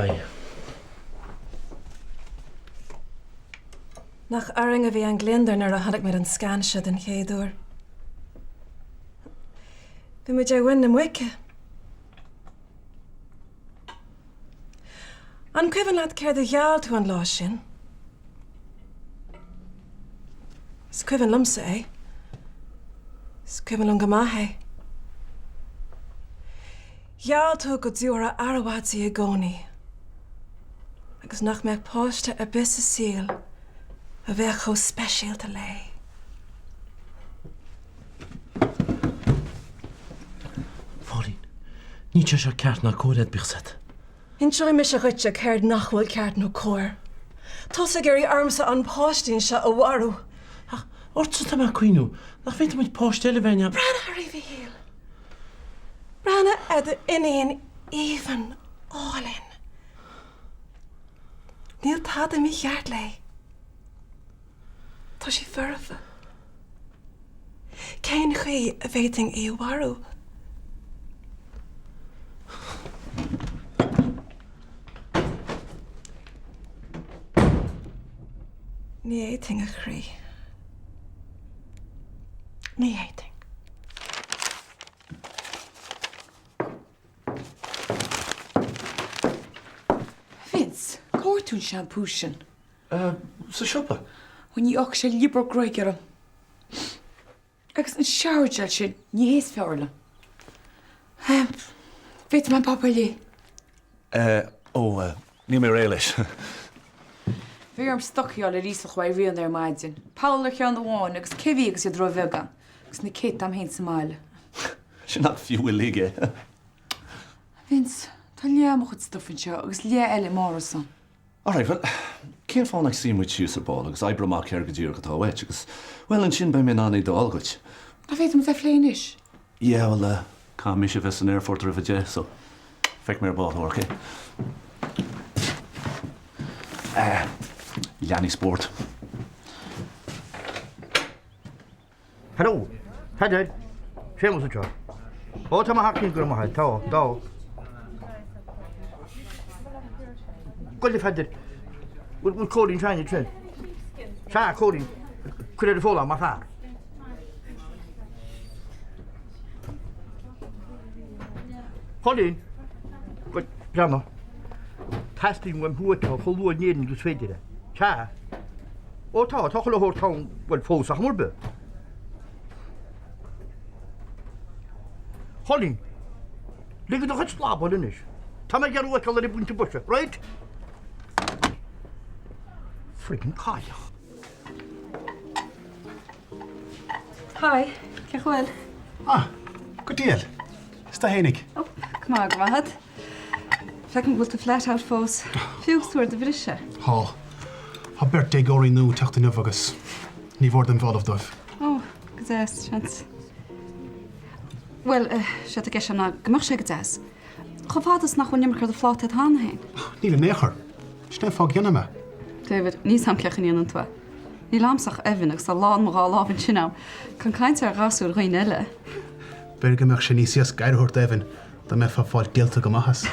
Hi. Nach aring a bhí an gléandar nar a tháinig mar an scanse den chéadúir. Bhí muid ar bhain na muice. An cuimhin leat céir de gheall tú an lá sin. Is cuimhin lumsa é. Is cuimhin an go maithe. Gheall tú go dúr a arabhádsaí a gcónaí. Agus nach meid páiste a bis a síl a bheith cho speisialta lei. Fáilín, ní te se ceart na cóiread bichsat. In seo mis a chuite céird nachhfuil ceart nó cóir. Tosa gurí armsa an páistín se a warú. Ach, ortsa ta ma cuinú, nach féit muid páistele bhaine. Brana a rih híl. Brana ad iníon even álinn. Níl tada mi cheart lei. Tá sí furfa. Céin chuí a bhéiting í warú. Ní éiting a chrí. Ní éiting. Vince, cóirtún shampoo sin. Sa siopa? When you och sé libro groigeram. Agus an showergel sin ní hééis fearla. Beit man papa lí. Ní mé réiles. Bhí am stochiáil a rísach bhaid rion ar maidin. Paul le chean bháin agus cehí agus iad dro bhegan. Agus na cét am hén sa máile. Sin nach fiú lige. Vince, tá léam chud stufin seo agus lé eile márasan. All right, well, cén fáin ag sim with siús ar ball agus aibramach ceir go dtír go tá wet agus well an sin ba mé nána do algaid. Na féit am bheith léinis. Yeah, well, cá mi sé bheits an airfort ar bheith so feic mé ar ball okay? Leanní sport. Hello. Hi, Dad. Seamus a job. Oh, tá ma hakin gur ma hai. Tá, dá. Gwyd if hadir. We'll coding trying to train. Sa coding. Could it fall on my far? Colin. Good, Jama. Testing when who to follow needing to sweet it. Cha. Oh, tá le hor town well fós a hamurbe. Colin. Ligger doch het slaap al is. Tá me gar wat al die bunte busje, right? Freaking Kaya. Hi, Cechwel. Good deal. Sta hénig. Oh, come on, gwahad. Fecyn gwlt y flat out ffos. Fiwg stwr dy frisio. Ha. Ha birthday gori nw tacht yn yfagus. Ni fod yn fod of dwf. Oh, gydaes, chans. Wel, siat y gesio na gymach se gydaes. Chofadas nach wyn ymwch ar dy fflat ed han hen. Ni le necher. Stein ffog yna me. David, ni sam cech yn un yn twa. Ni lamsach efin ag sa lan mor al afin sinnaw. Can caint ar raswr rhain ele. Be'r gymach sy'n isias gair hwrt efin. Da me ffa ffael dilta gymachas.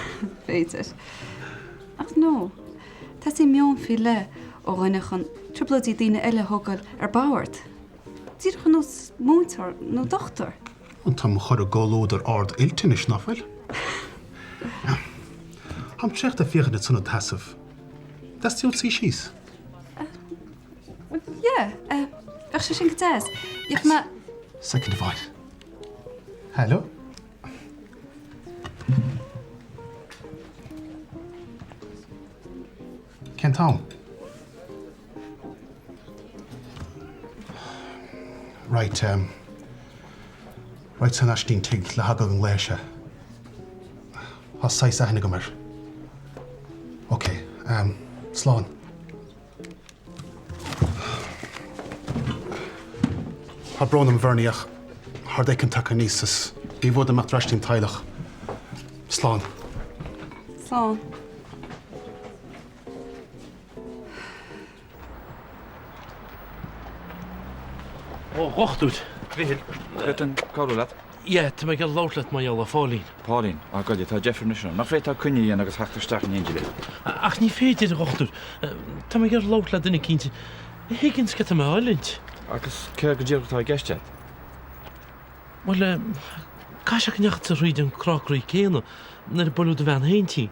Beidir. Ach no. Tas I mion fi le o rhainach an triplod I dine ele hogel ar bawart. Dir chan nos motor no dochter. Ond tam chor o golod ar ord iltin is nafel. Ham trecht a fiach yn y tynod hasaf. Das ti wrth si sies? Ja, ach sy'n sy'n gydaes. Iach ma... Second divide. Hello? Ken Tom? Right, right san ashdín tig le hagad an léise. Has 6 aithnig go mar. Okay, slán. Ha bron am verniach, har de kan taka nísas. Bí fod am atrastín tailach. Slán. Slán. Oh, rochtút. Vihil, het een koude laat. Yeah, to make a loutlet my yellow falling. Pauline, I got it, I definition. Nach feit kunni en agus hachtar stach in Angel. Ach, ní féidir gochtúr. Tá make a loutlet in a kinte. Higgins get am island. Agus ceir go dír tá giste. Well, caiiseach necht sa ríd an crocraí céanna na bolú de bhean haintí.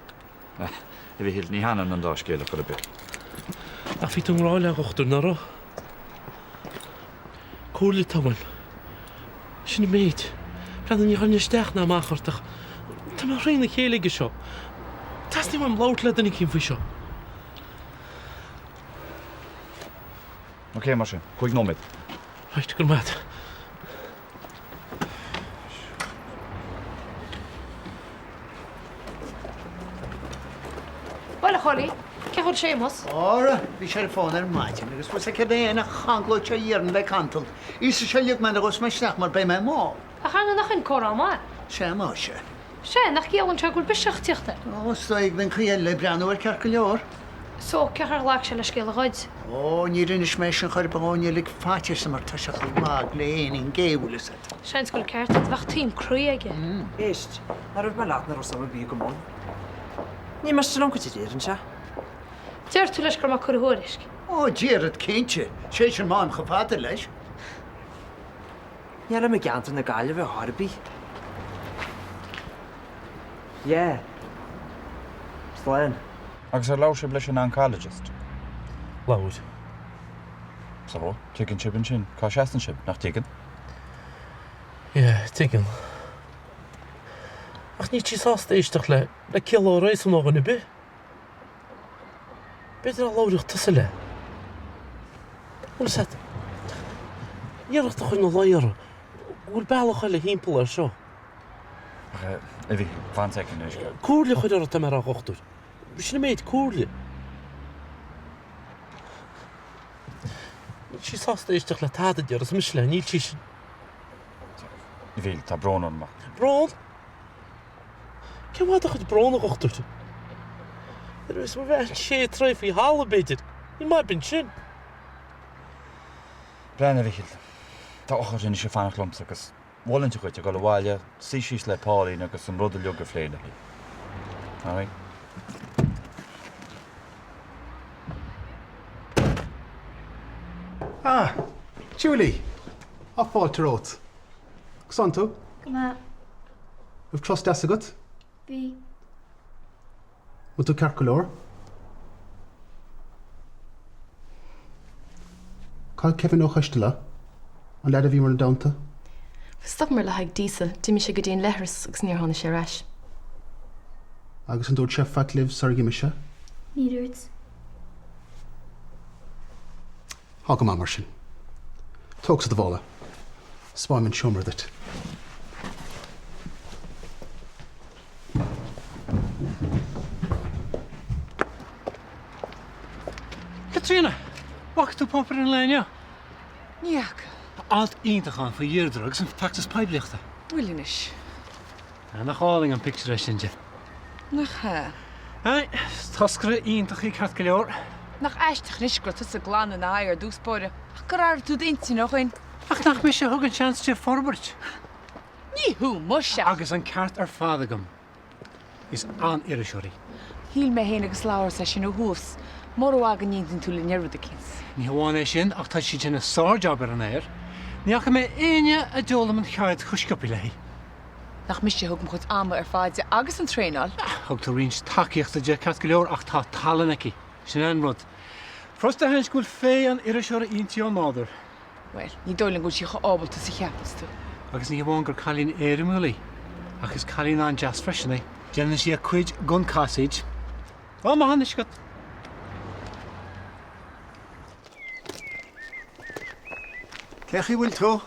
I bhí hill ní hanan an dá scéile chu a bit. Ach, fi tún ráile gochtúr na rá. Cúrli táhain. Sinna méid. Brenn ní channe steach na amachhartach. Tá mar réna chéige seo. Tas ní am loutlet in a cín fa seo. Oké, mar sin, chuig nóid. Right, gur mad. Well, Holly, ce chud sémas? Ára, bhí sé fáin ar maitin, agus fu ce déana chagló te dhéarn le cantal. Is sé leag me agus meisteach mar bé me má. A chana nach an chorámá. Sé má se. Sé, nach céalann se gúil beseachtíochta. Ó, stoig ben chuil le breanúir cear go leor. So, cechar lách se le scéile ghaid. Ó, ní rinne mééis an chuir bagóine lig fáte sem mar taiseach chu mág léon géúla sa. Seins goil ceart a bhachttíim cruaige. Éist, ar bh me leat na rosa bí go món. Ní mar se go tíir an se? Deir tú leis gur má chuthórisc. Ó, díad céinte, sé sin mám chofáda leis. Níar me geantar na gaile bheith Harbí. Jé. Sláin. Agus ar láise leis an oncologist. Loud. Sa tigan chip sin, cá seaan chip nach tigan. Yeah, tigan. Ach, ní tí sásta éisteach le kilo rééis an ágan be. Beidir a láireach tusa le. Bhil set. Níireachta chuin na láire. Bhfuil bailach le hímpel ar seo. I bhí fan second is go. Cúrla chuid ar a mar a gochtúr. Sinna méid cúrla. Ní tí sásta éisteach le táda dear as mis le níl tí sin. I bhí tá brón an ma. Brán? Cem bhad a chuid brán a gochtúr? Er is mar bheith sé treif í hála beidir. Ní mai bin sin. Brein a bhíil. Tá ochar sin sé fannach lomsa agus bhhainte chuid a go le bháile síís le Pauline agus an rud a leog go fléide. Alright. Ah, Julie. Off ball to roads. Xanto, Gma, we've trust Essagut. bí. With the Carcolor. Call Kevin O'Hushtala. And lad of you run down to. Stop mar le haag dísa, Dimi sé go dtíon lehras agus níor tháina sé reis. Agus an dúirt sé fat live Sargimisha. Níirt. Há go má mar sin. Tógs a do bhála. Spáim an siomar that. Katrina, wacht tú pompar in lein, ja? Níach. Alt íntaán fa dhéirdrugs an factus peiblichta. Bhuiilis. Nach háling an picture sinja. Nach ha. Hey, tascra ítach í cat go leor. Nach eisteach nisgla is a glán an air dúspóide. Ach goráir tú daintí noch in. Ach nach mi sé thugann chance te forbert. Ní hú muise. Agus an ceart ar fádagam is an iriseoirí. Híl me héana agus láir sa sin ó hús. Mór agan níon tú le neirú a kins. Ní bháin é sin ach tá si sin a sájob ar an air. Níach mé aine a dólam an chead chuscopi lei. Nach mis sé thugam chud ama ar fáide agus an tréáil. Thug tú rins takeíochtta de cat go leor ach tá talanaici. Sin an rud. Frosta hen gúil fé an iriseoir iontaí an náidir. Well, ní dólan gúil si go ábalta sa cheappas tú. Agus ní bháin gur chalín éirimúlaí. Agus chalín an jazz freisinna. Déanana si a cuid gun casage. Á má hanis go. Cechi bhfuil tú?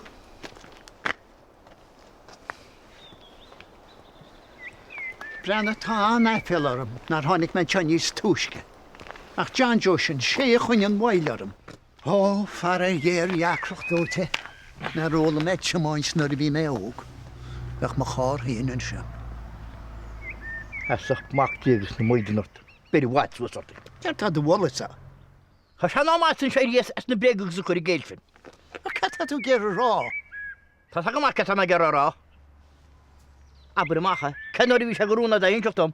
Brenna tá na pillarm nar tháinig me Chinese túisce. Ach John Joshin sé chuin an bhailarm. Ó, far a dhéir iacroch dóte. Na róla me semáins nar bhí mé óg. Ach má chár híon an sem. Hasach machtígus na muidirnot. Beidir bhaid sorti. Cear tá do bhla sa. Has han ámátin sé rias as na begagus a chuir géilfin. A cat tú ger rá. Tá go mar cat me ger rá. Aber macha, ken o'r fi eisiau gwrwna da un tom.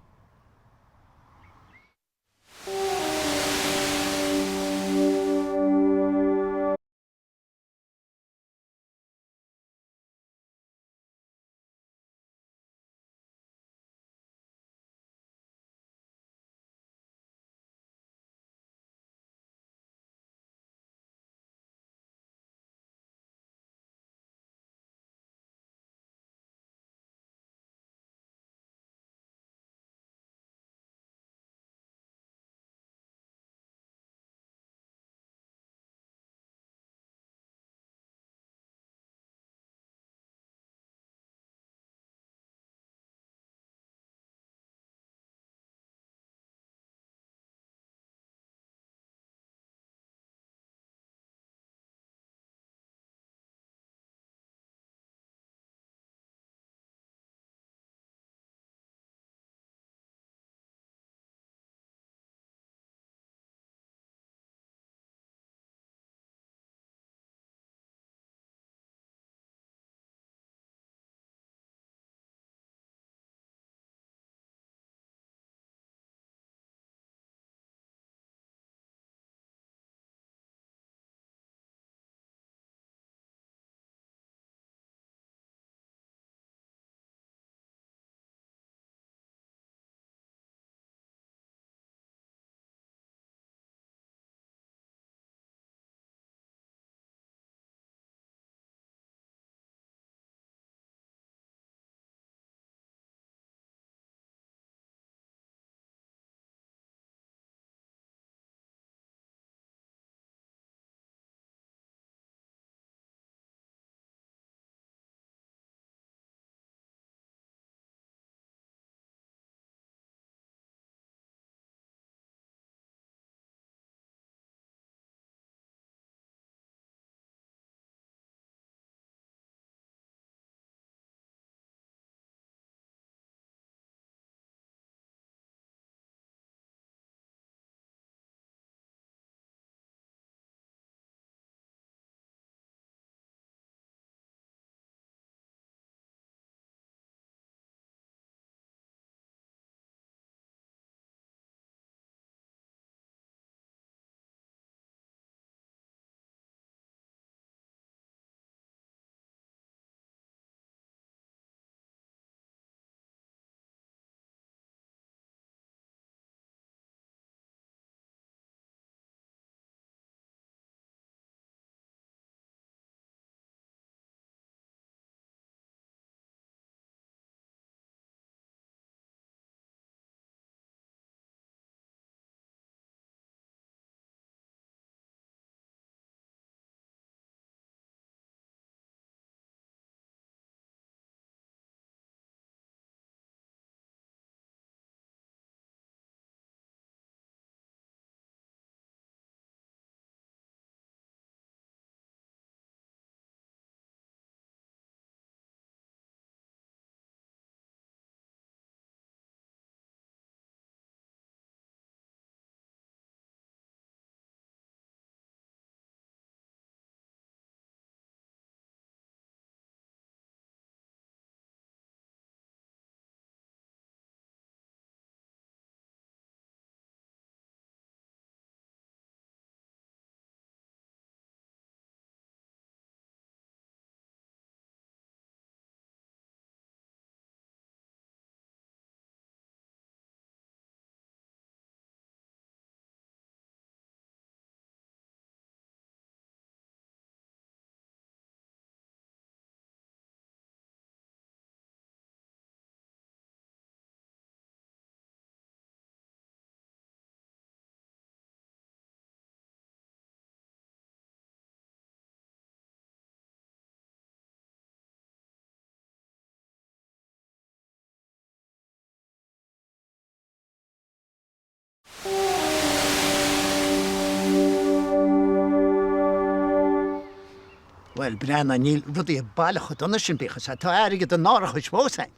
Wel, Brenna, níl rudí bailach chud sin bíchas a tá airige den nárach chuid spósain.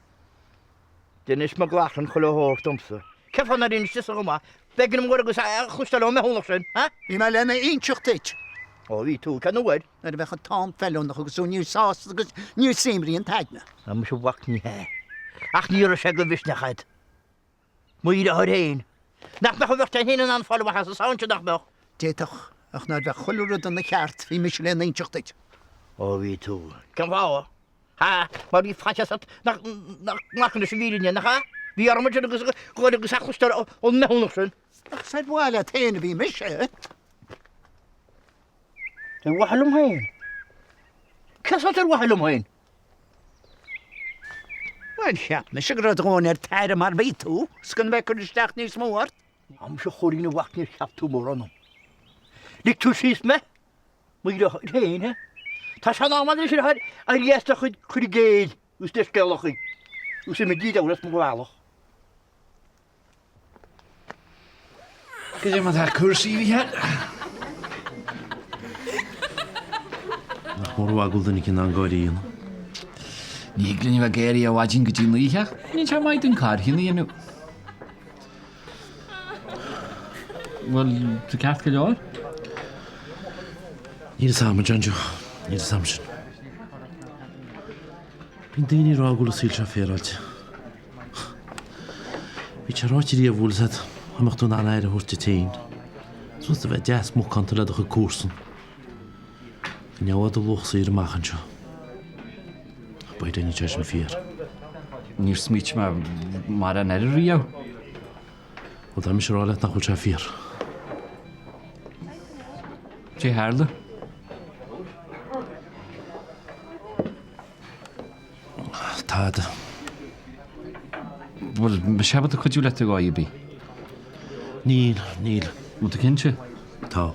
Den is me glachan chuile hór domsa. Cefan ar un sis oma, begin am gwragus a chwstal o me hwnnw sin, ha? Ní me lena inchach teit. O, fi tŵ, can nhw wed? Ar bhecha tám fellwn nach agus o níl sás agus níl simri yn taidna. Am sy'n wac ni he. Ach níor sé go bhisnechaid. Muide ar réin. Nach me bhirt hin an anfall has a soundse nach mech. Déach ach ná bheith choúrad an na cheart hí mis le nainteachtaid. Ó ví tú. Can fá? Ha, mar í freice nach na víine nach ha? Bhí armar agus agus achustar ó meúnach sin. Ach fed bháile téanana bhí mis sé. Tá wahalum hain. Cas ar wahalum hain? Wel cheap, na sigur dháin teire mar bhí tú, sgan bheith chuir isteach níos mór. Am se choirí na wachníir cheap tú mór anm. Lig tú síos me? Muide héin, he? Tá se námad sin ar réasta chuid géad ús de scealachaí. Ús me díad áras mo bhálach. Gyda ma'n cursí fi hyn. Nach mor wagwl dyn ni cyn angoed i un. Ní glyn i fa geri a wadjin gydyn lŷcha. Ni'n siarad maid yn car hyn i enw. Wel, ty cath gael o'r? Ni'n sam, John Joe. Ni'n sam sy'n. By'n dyn i rogwl o syl trafferoedd. Fi charot i di a fwlsad. Am ach dwi'n anair a hwrt i tein. So'n dy fe des mwch cantalad o'ch y cwrsyn. Yn iawad o lwch sy'r ymach yn sio. Baid yn i ches yn ffyr. Ni'r smich ma mar an er riaw. O dam eisiau rolet na chwch a ffyr. Che harle? Tad. Wel, mae siabod y cwdiwlet o goi i bi. Níl. Mw dy cynse? Tá.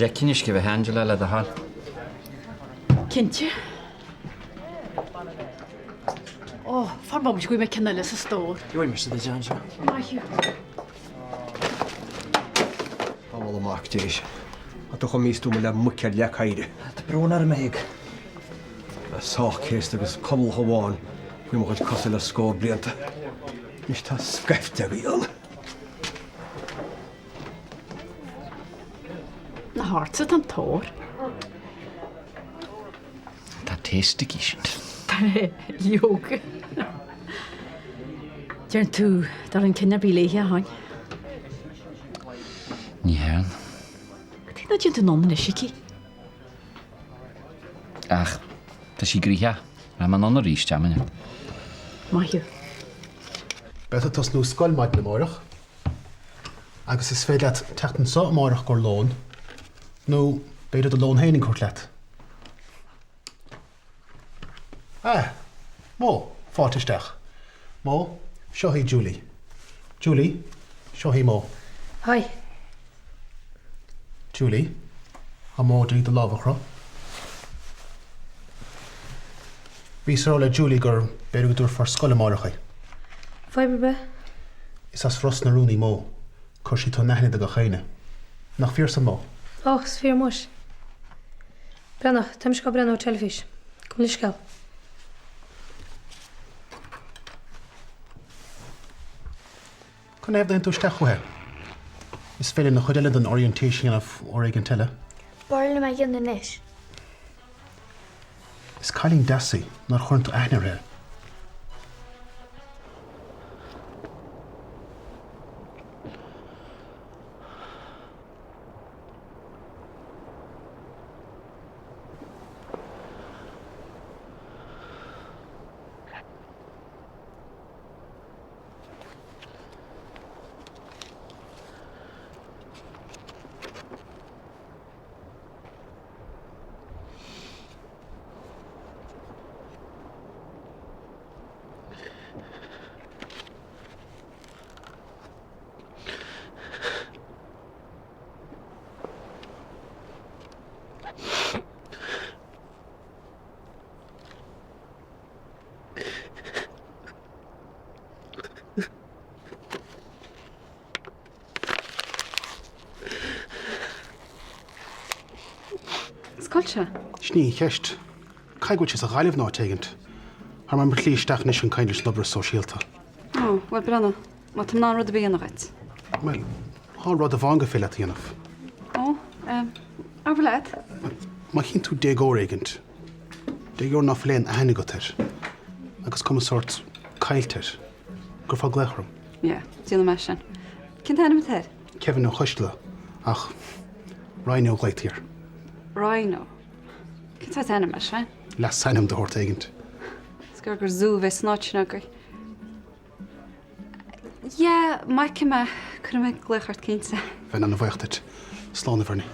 Le cynnes gyda Angela le dy hal. Cynte? O, ffordd bob eisiau gwyb cynnal ys y stor. Dwi'n mysig dy John Joe. Ma hi. Wel y marc deis. A dwi'n mis dwi'n mynd am mwciad le caire. Dy brwn ar y meg. A soch cest agus cwml chwawn. Dwi'n mwch cosil a sgôr blianta. Nis ta sgefta fi on. Na hart sydd yn tor. Ta test y gysiant. Liog. Dyrn tu, dar yn cynnar bile hi a hain. Ni hern. Ti'n na dyn non yn eisiau ci? Ach, ta si griha. Ra ma'n on o'r eist am yna. Ma hi. Beth tos nhw sgol maid na morach. Agus is fedlet techten so morach gor lôn. No, beide de lôn heen in kortlet. Mo, fátisteach. Mo, seo hi Julie. Julie, seo hi Mo. Hi. Julie, ha Mo drí de lábhachra. Bhí le Julie gur beirú dúr far scoile mórachai. Fiber be? Is as frost na rúnaí Mo, chur sí tá nethne de go chéine. Nach fíor sa Mo. Oh, sfeer moes. Brenna, tam ska brenna o telefís. Kom liskal. Can I have the intuisteach go here? Is féidir na chuile an orientation of Oregon telle. Barle me gyn yn ish. Is Colleen Dassey nar chunt aithne ré. Scoilse? Sní cheist. Caiigúil is a gáileh ná teigent. Har man berlí isteach nis an caiidir snubra sosiálta. Oh, well, Brenna. má tá ná rud a bíonachait. Well, há rud a bhanga fé le dhéanamh. Ó, ar leid? Má chin tú dé ó éigent. Dé gur nach léon a hennig gotir. Agus cum sort cailtir. Gur fá gléchrum. Ja, díana me sin. Cin tainna tar? Kevin ó chuisle. Ach, Rhino gleictír. Rhino. Cin tá tainna me sin? Les sainam de hort éigent. Sgur gur zú bheith snáitna gur. Ja, mai me chu me gléchart cínta. Bhein an bhaachtit. Sláánna bharni.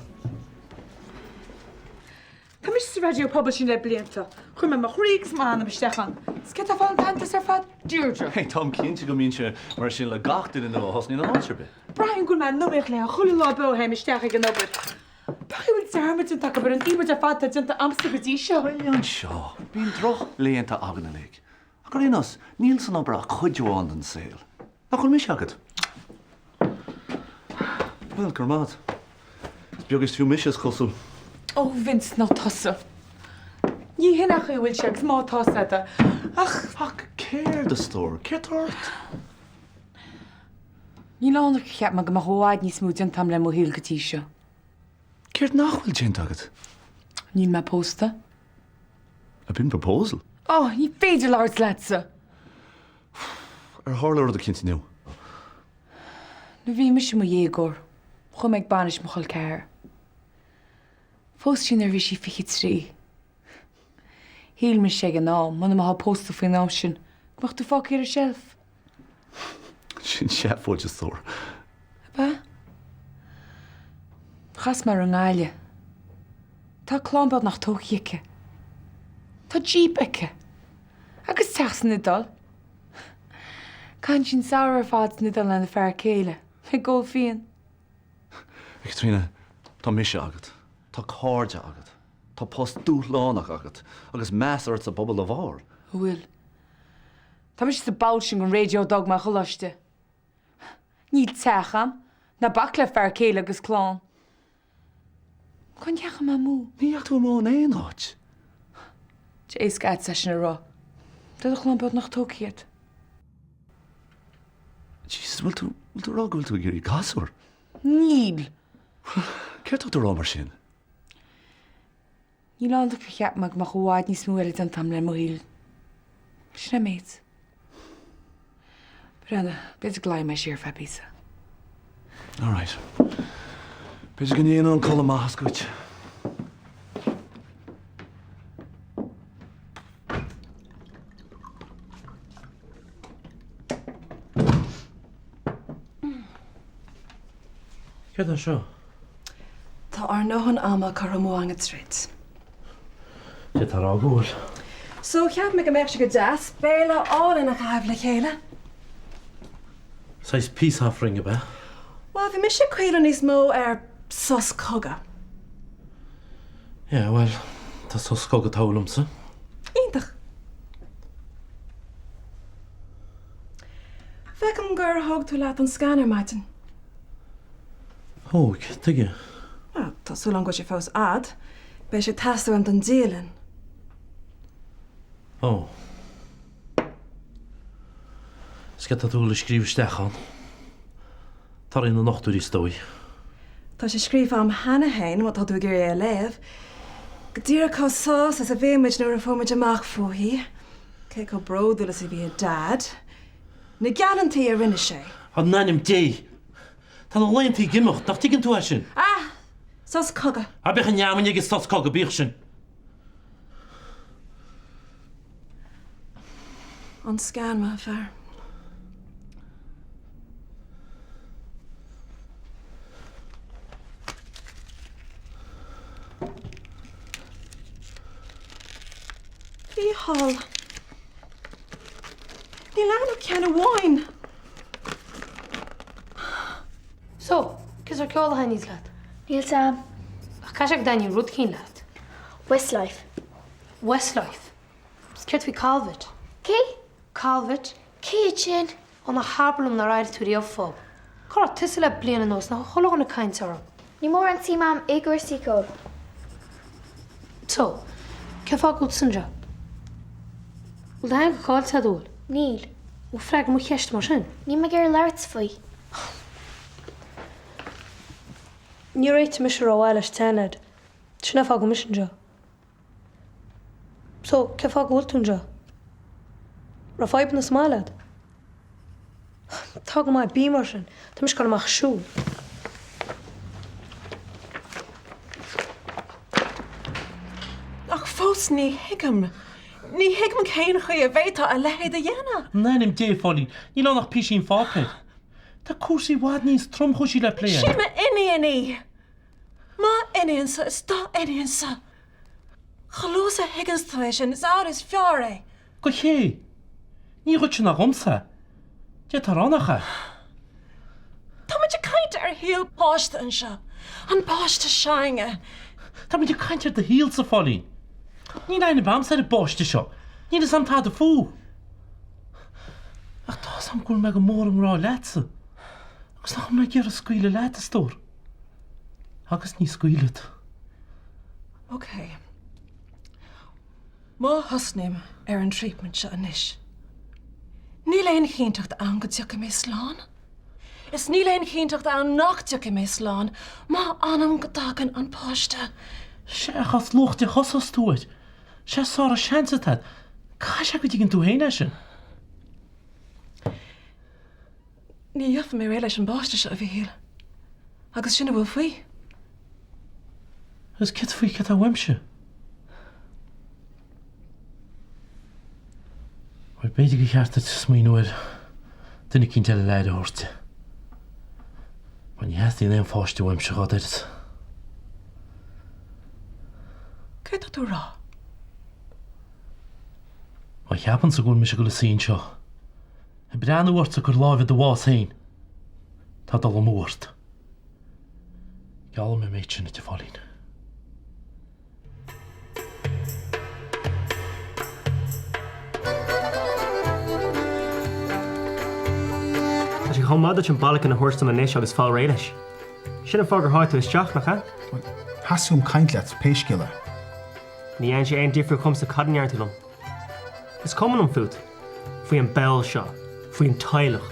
Tá mis sa radio pobl sin le blianta. Chu me mar chrígus mána bestechan. Sce a fáil tantas ar fad Deirdre. Hey, Tom cinnte go míse mar sin le gachtain in nó hosní an áirbe. Brian go me nuich le a chuú lá behéim isteach gan nobad. Bail dearmid an take bar an imime a fad dinta amsta go dtí seo. An seo, bíon droch léonanta agan le. A go rénas, níl san obair a chuidúáin an saoil. A chun mis agad. Well, gur mad. Beagus fiú mises chosú. Ó, Vince ná tosa. Ní hinach chu bhfuil seag má tosa. Ach, fuck, céir de stór, céirt. Ní lánach cheap me go mar hóáid ní smúd an tam le mo híl gotí seo. Céirt nachhfuil géint agad? Níl me pósta. A bín proposal? Ó, ní féidir láirt lesa. Ar hála rud a cinnta nniu. Na bhí me sin mo dhégór. Chum ag banis mo choil ceir. Fós sin ar bhí sí fichi trí. Híl me sé an ná, mana má pósta faoin ná sin. Mach tú fág ar a shelf. Sin sef fóide stór. Ba? Chas mar an gáile. Tá clánbad nach tóchiice. Tá jeep aice. Agus teachsan na dul. Can sin saoir ar fád na dul lena fear céile. Me ggó fion. Trína, tá mise agad. Tá cáde agad. Tá post dúlánach agad. Agus measart a bobbal a bhár. Bhfuil. Tá mis sa bail sin an radio dog mar cholaiste. Níl techam, na bac le fear céile agus clán. Chun deacha má mú. Níach tú mó éon áit. Te éis gait sa sin a rá. Tá a chlánbad nach tóciad. Jesus, bhfuil tú rá gohfuil tú gurí gasúr? Níl. Céir tú rá mar sin? Ní lánda go cheap mag mar chuáid ní smúile an tam le mo híl. Sna méid. Brenda, beidir gláim me siar fe písa. All right. Beidir gan éana an colla maithas goit. Céir an seo? Tá ar nóhan ama chu móanga Sraith. Cé tá rá gúil. So cheap me go meach go deas, béla ála nach chaibh le chéile. Sais peace offering a bit. Well, bhí me sé cuiile níos mó ar sos coga. Yeah, well, tá sos coga tálamsa. Íntach. Fecam gur thug tú leat an scanner maitin. Hóg, tuige. Well, tá súlan go sé fós ad, bei sé testú an don díalan. Ó. Sce tá tú le scríbistechan. Tar in na nachtúí stói. Tá sé scríb am hena hain, wat tá tú gur é léh. Go dtíra có sós as a bhéimiid nuair a fóimiid amach fóhí. Cé có bródúla sa bhí a dad. Na galantaí a rinne sé. An nanim dé. Tá an leontaí gimocht nach tuigeann tú sin. Ah! Sos coga. A bech an neamhain agus sos coga bích sin. An scan ma fear. Ní hall. Ní leanú ceanna bháin. So, cos ar ceola haníos leat? Níl sam. Caiiseach daine rud cín leat? Westlife. Westlife? Ceart fi Calvit? Cé? Calvit? Cé sin? Ó na habalum na ráid tú riamh fób. Cora tusa le bliana nós na chola na caint orm. Ní mór an tí mam égur sicó. So, ce fá gút san job? Bhil dain go cáil tá dúil? Níl. Ó freig mo cheist mar sin. Ní me gur leirts faoi. Ní réit mis ráhile tenad. Sinna fá go mission jo. So, ce fá gohúltún jo? Ra fáib na smálad. Tá go mai bí mar sin, Tá mis go amach siú. Ach fós ní hiigem. Ní hiigem céin chu a bhéta a lehéad a dhéana. Nein, dé fáilín, ní lá nach písín fápeid. Tá cuasaí bhád níos trom chuisí le léan. Siime iní. Má iníonsa is dá iníonsa. Chalósa higgins tuéis sin is áris fearé. Go ché, ní chuid sin nach gomsa. De tarránacha. Tá muid caiinte ar híal páiste an seo. An páiste seinge. Tá muid caiintear de híal sa fáilín. Ní leine bamsa ar báiste seo. Ní is am tá de fú. Ach tá sam gúil me go mór an rá leitsa. Agus nach me gur a scuile leita stór. Agus ní scuilet. Okay. Má hosnim ar an treatment se anis. Ní leon chéntacht an go tucha mé sláán. Is ní leon chéntacht an nach tucha mé sláán, má anam go dagan an páiste. Se chas locht de chosas túid. Se sá a seansatad. Cá se go dtí gin tú héine sin? Ní dheofa mé ré leis an báiste se a bhí híal. Agus sinna bhfuil faoi. Is kit faoi cat a weimse. Wel beidir go cheartta smíúir duna cinn teile leide horte. Man heast í éon fáiste weimse gá dit. Cé tá tú rá? Má cheapan sa gúil me se go le sín seo. I breanna bhairt a gur láimh do bhás hain. Tá dal am mhairt. Geall me méid sinna te fálín. Tá sé chomada an bailach na thuirsta na néis agus fáil réiles. Sinna fágur háitú is teach nach cha? Hasúm caintleat péisciile. Ní an sé aon difriú chum sa cadneartúlam. Is cuman an fút. Faoi an bell seo, faoi an tailech,